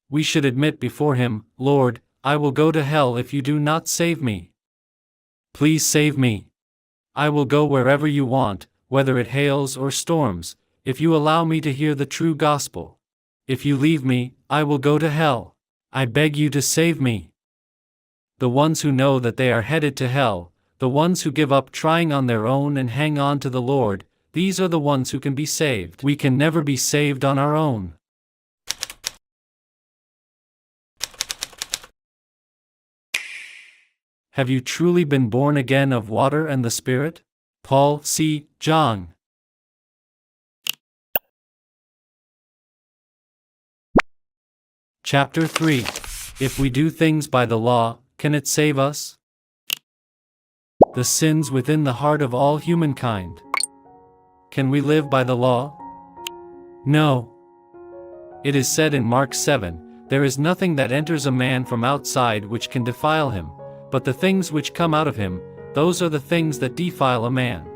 We should admit before Him, Lord, I will go to hell if you do not save me. Please save me. I will go wherever you want, whether it hails or storms, if you allow me to hear the true gospel. If you leave me, I will go to hell. I beg you to save me. The ones who know that they are headed to hell, the ones who give up trying on their own and hang on to the Lord, these are the ones who can be saved. We can never be saved on our own. Have you truly been born again of water and the Spirit? 𝗂𝗂_𝗁. Chapter 3. If we do things by the law, can it save us? The sins within the heart of all humankind. Can we live by the law? No. It is said in Mark 7, there is nothing that enters a man from outside which can defile him, but the things which come out of him, those are the things that defile a man.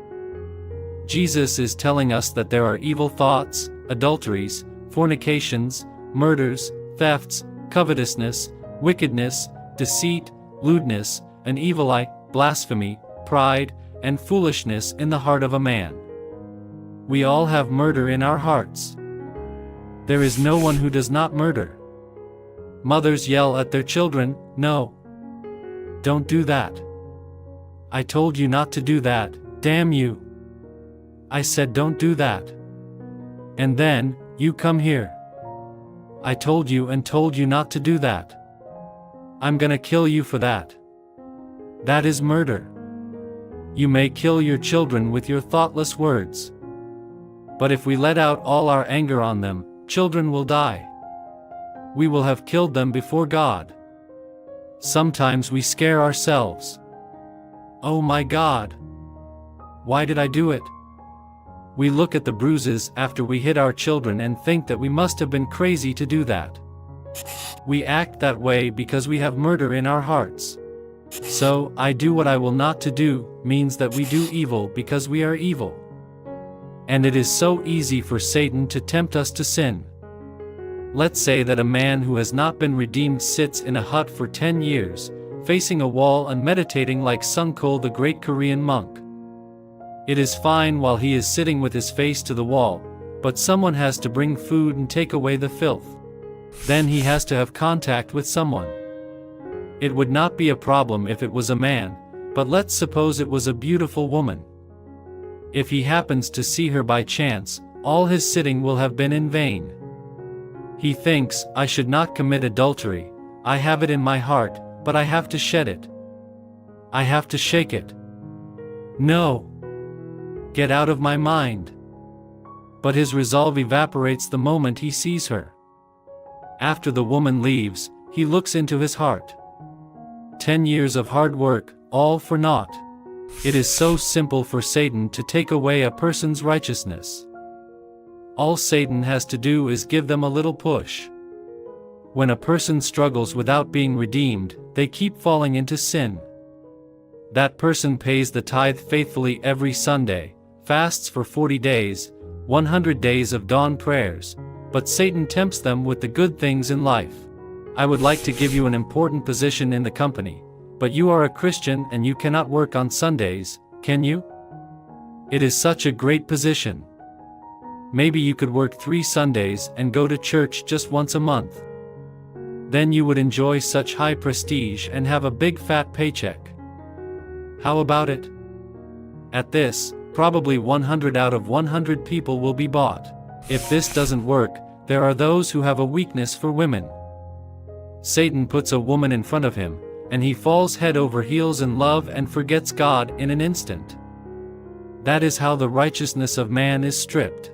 Jesus is telling us that there are evil thoughts, adulteries, fornications, murders, thefts, covetousness, wickedness, deceit, lewdness, an evil eye, blasphemy, pride, and foolishness in the heart of a man. We all have murder in our hearts. There is no one who does not murder. Mothers yell at their children, "No. Don't do that. I told you not to do that, damn you. I said don't do that. And then, you come here. I told you not to do that. I'm gonna kill you for that." That is murder. You may kill your children with your thoughtless words. But if we let out all our anger on them, children will die. We will have killed them before God. Sometimes we scare ourselves. Oh my God! Why did I do it? We look at the bruises after we hit our children and think that we must have been crazy to do that. We act that way because we have murder in our hearts. So, I do what I will not to do, means that we do evil because we are evil. And it is so easy for Satan to tempt us to sin. Let's say that a man who has not been redeemed sits in a hut for 10 years, facing a wall and meditating like 𝗂𝗂𝗃, the great Korean monk. It is fine while he is sitting with his face to the wall, but someone has to bring food and take away the filth. Then he has to have contact with someone. It would not be a problem if it was a man, but let's suppose it was a beautiful woman. If he happens to see her by chance, all his sitting will have been in vain. He thinks, I should not commit adultery, I have it in my heart, but I have to shed it. I have to shake it. No. Get out of my mind. But his resolve evaporates the moment he sees her. After the woman leaves, he looks into his heart. 10 years of hard work, all for naught. It is so simple for Satan to take away a person's righteousness. All Satan has to do is give them a little push. When a person struggles without being redeemed, they keep falling into sin. That person pays the tithe faithfully every Sunday, fasts for 40 days, 100 days of dawn prayers, but Satan tempts them with the good things in life. I would like to give you an important position in the company, but you are a Christian and you cannot work on Sundays, can you? It is such a great position. Maybe you could work 3 Sundays and go to church just once a month. Then you would enjoy such high prestige and have a big fat paycheck. How about it? At this, probably 100 out of 100 people will be bought. If this doesn't work, there are those who have a weakness for women. Satan puts a woman in front of him, and he falls head over heels in love and forgets God in an instant. That is how the righteousness of man is stripped.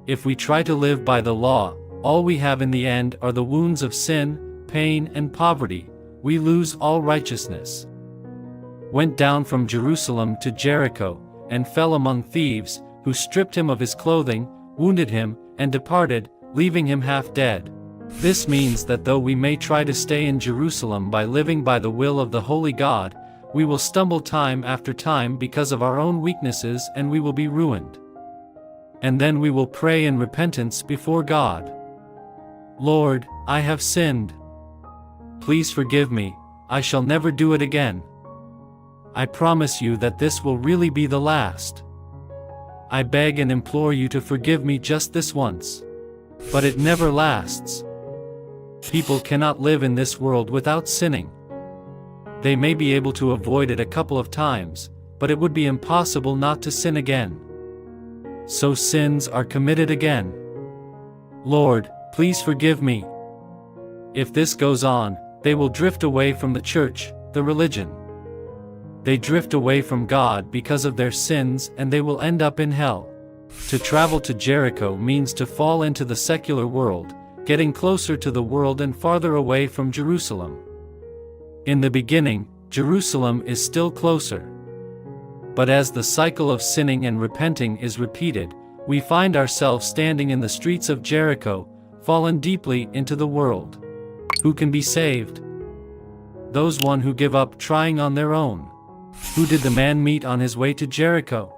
If we try to live by the law, all we have in the end are the wounds of sin, pain, and poverty. We lose all righteousness. Went down from Jerusalem to Jericho, and fell among thieves, who stripped him of his clothing, wounded him, and departed, leaving him half dead. This means that though we may try to stay in Jerusalem by living by the will of the Holy God, we will stumble time after time because of our own weaknesses and we will be ruined. And then we will pray in repentance before God. Lord, I have sinned. Please forgive me, I shall never do it again. I promise you that this will really be the last. I beg and implore you to forgive me just this once. But it never lasts. People cannot live in this world without sinning. They may be able to avoid it a couple of times, but it would be impossible not to sin again. So sins are committed again. Lord, please forgive me. If this goes on, they will drift away from the church, the religion. They drift away from God because of their sins, and they will end up in hell. To travel to Jericho means to fall into the secular world, getting closer to the world and farther away from Jerusalem. In the beginning, Jerusalem is still closer. But as the cycle of sinning and repenting is repeated, we find ourselves standing in the streets of Jericho, fallen deeply into the world. Who can be saved? Those one who give up trying on their own. Who did the man meet on his way to Jericho?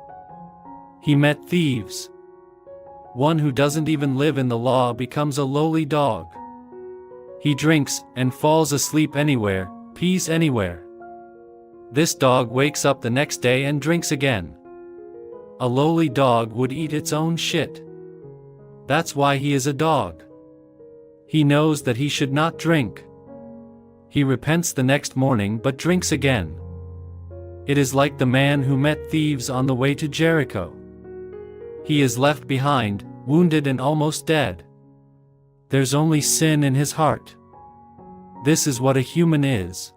He met thieves. One who doesn't even live in the law becomes a lowly dog. He drinks and falls asleep anywhere, pees anywhere. This dog wakes up the next day and drinks again. A lowly dog would eat its own shit. That's why he is a dog. He knows that he should not drink. He repents the next morning but drinks again. It is like the man who met thieves on the way to Jericho. He is left behind, wounded and almost dead. There's only sin in his heart. This is what a human is.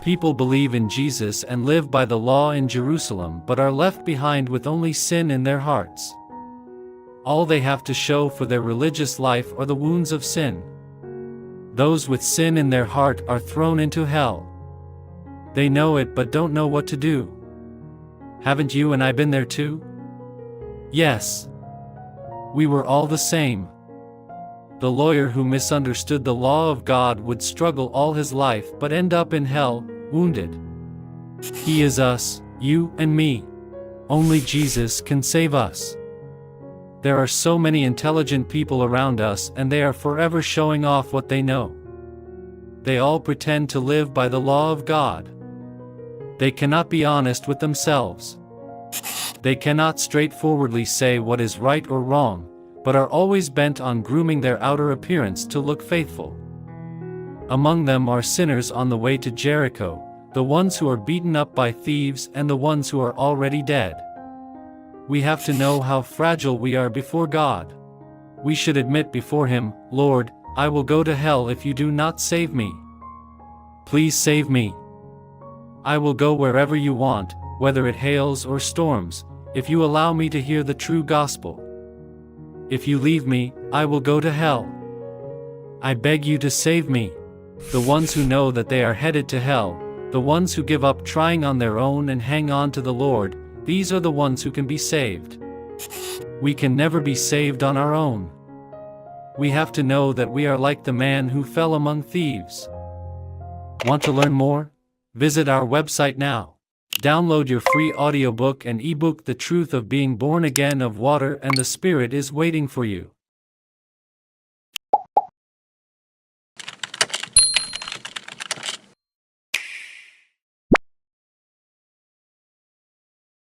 People believe in Jesus and live by the law in Jerusalem but are left behind with only sin in their hearts. All they have to show for their religious life are the wounds of sin. Those with sin in their heart are thrown into hell. They know it but don't know what to do. Haven't you and I been there too? Yes. We were all the same. The lawyer who misunderstood the law of God would struggle all his life but end up in hell, wounded. He is us, you and me. Only Jesus can save us. There are so many intelligent people around us and they are forever showing off what they know. They all pretend to live by the law of God. They cannot be honest with themselves. They cannot straightforwardly say what is right or wrong, but are always bent on grooming their outer appearance to look faithful. Among them are sinners on the way to Jericho, the ones who are beaten up by thieves and the ones who are already dead. We have to know how fragile we are before God. We should admit before Him, Lord, I will go to hell if you do not save me. Please save me. I will go wherever you want, whether it hails or storms, if you allow me to hear the true gospel. If you leave me, I will go to hell. I beg you to save me. The ones who know that they are headed to hell, the ones who give up trying on their own and hang on to the Lord, these are the ones who can be saved. We can never be saved on our own. We have to know that we are like the man who fell among thieves. Want to learn more? Visit our website now. Download your free audiobook and ebook. The Truth of Being Born Again of Water and the Spirit is waiting for you.